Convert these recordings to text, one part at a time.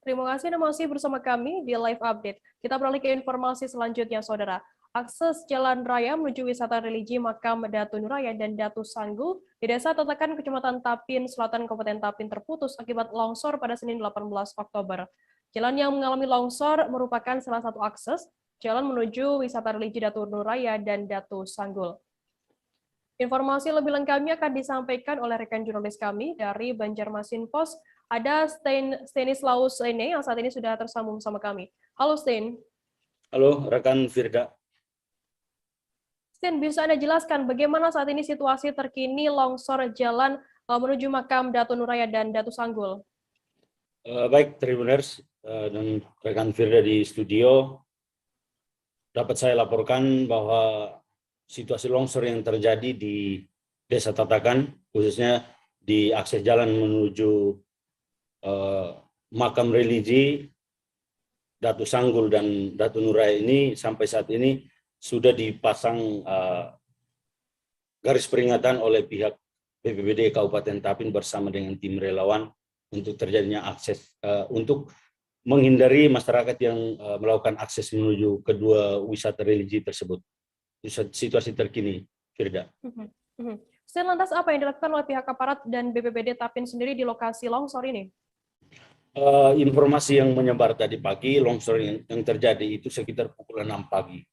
Terima kasih Anda masih bersama kami di Live Update. Kita beralih ke informasi selanjutnya, Saudara. Akses jalan raya menuju wisata religi makam Datu Nuraya dan Datu Sanggul di Desa Tatakan, Kecamatan Tapin Selatan, Kabupaten Tapin terputus akibat longsor pada Senin 18 Oktober. Jalan yang mengalami longsor merupakan salah satu akses jalan menuju wisata religi Datu Nuraya dan Datu Sanggul. Informasi lebih lengkapnya akan disampaikan oleh rekan jurnalis kami dari Banjarmasin Post. Ada Stanislaus ini yang saat ini sudah tersambung sama kami. Halo Sten. Halo rekan Firda. Sten, bisa Anda jelaskan bagaimana saat ini situasi terkini longsor jalan menuju makam Datu Nuraya dan Datu Sanggul? Baik, Tribuners dan rekan Firda di studio, dapat saya laporkan bahwa situasi longsor yang terjadi di Desa Tatakan, khususnya di akses jalan menuju makam religi Datu Sanggul dan Datu Nuraya ini sampai saat ini sudah dipasang garis peringatan oleh pihak BPBD Kabupaten Tapin bersama dengan tim relawan untuk terjadinya akses untuk menghindari masyarakat yang melakukan akses menuju kedua wisata religi tersebut. Situasi terkini, Firda. Sten, lantas apa yang dilakukan oleh pihak aparat dan BPBD Tapin sendiri di lokasi longsor ini? Informasi yang menyebar tadi pagi, longsor yang terjadi itu sekitar pukul 6 pagi.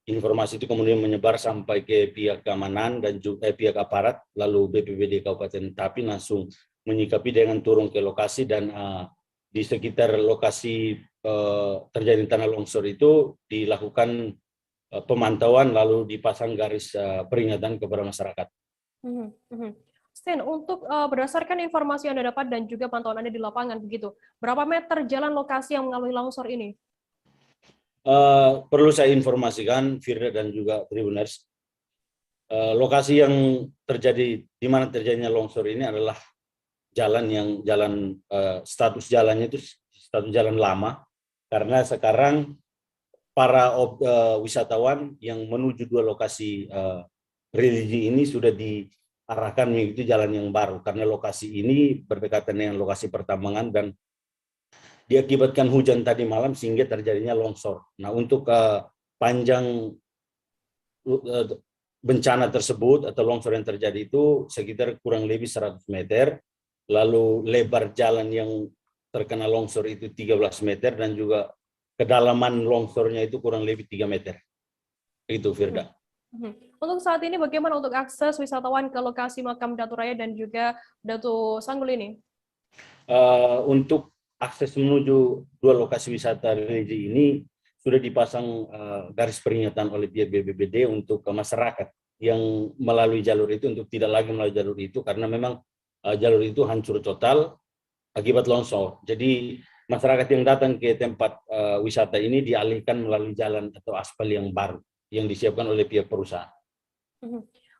Informasi itu kemudian menyebar sampai ke pihak keamanan dan juga pihak aparat, lalu BPBD Kabupaten Tapin langsung menyikapi dengan turun ke lokasi dan di sekitar lokasi terjadi tanah longsor itu dilakukan pemantauan lalu dipasang garis peringatan kepada masyarakat. Sten, untuk berdasarkan informasi yang Anda dapat dan juga pantauan Anda di lapangan begitu, berapa meter jalan lokasi yang mengalami longsor ini? Perlu saya informasikan, Firda dan juga Tribuners, lokasi yang terjadi, di mana terjadinya longsor ini adalah jalan status jalannya itu status jalan lama, karena sekarang para wisatawan yang menuju dua lokasi religi ini sudah diarahkan mengikuti jalan yang baru, karena lokasi ini berdekatan dengan lokasi pertambangan dan diakibatkan hujan tadi malam sehingga terjadinya longsor. Nah, untuk panjang bencana tersebut atau longsor yang terjadi itu sekitar kurang lebih 100 meter, lalu lebar jalan yang terkena longsor itu 13 meter dan juga kedalaman longsornya itu kurang lebih 3 meter. Itu, Firda. Untuk saat ini bagaimana untuk akses wisatawan ke lokasi makam Datu Raya dan juga Datu Sanggul ini? Untuk akses menuju dua lokasi wisata religi ini sudah dipasang garis peringatan oleh pihak BPBD untuk ke masyarakat yang melalui jalur itu untuk tidak lagi melalui jalur itu, karena memang jalur itu hancur total akibat longsor. Jadi masyarakat yang datang ke tempat wisata ini dialihkan melalui jalan atau aspal yang baru yang disiapkan oleh pihak perusahaan.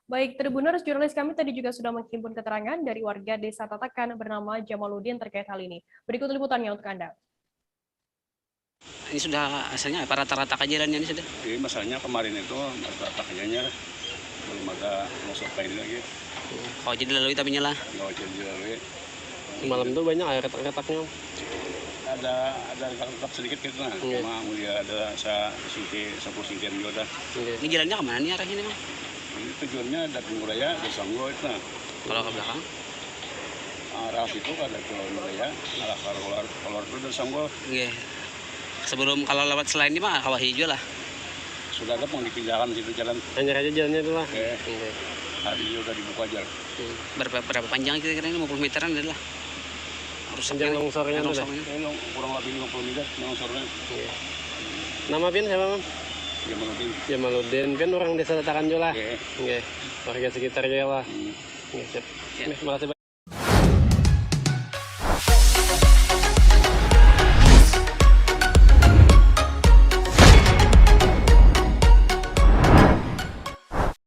Baik, Tribuners, jurnalis kami tadi juga sudah menghimpun keterangan dari warga Desa Tatakan bernama Jamaluddin terkait hal ini. Berikut liputannya untuk Anda. Ini sudah asalnya rata-rata jalannya ini sudah. Jadi masalahnya kemarin itu rata jalannya belum ada longsor kayak ini lagi. Kalau jadi lalu tapi nyala. Kalau jadi lalu. Malam itu banyak ya retak-retaknya. Ada retak sedikit gitu nah. Cuma mulia ada sepuluh singkian juga dah. Ini jalannya kemana nih arahnya nih, Bang? Ini tujuannya Datu Nuraya ke Sanggul itu nah. Kalau ke belakang? Arah situ ke Datu Nuraya, arah keluar itu dari Sanggul. Iya. Sebelum kalau lewat selain ini mah kawah hijau lah. Sudah ada mau dipindahkan situ jalan. Hanya aja jalannya itu lah. Hari ini udah dibuka jalan. Berapa panjang kira-kira ini 50 meteran adalah? Panjang longsornya itu kurang lebih 50 meter longsornya. Nama Pin siapa, Mam? Jamaluddin. Pin orang Desa Tatakan juga lah. Warga sekitar juga lah. Siap. Terima kasih.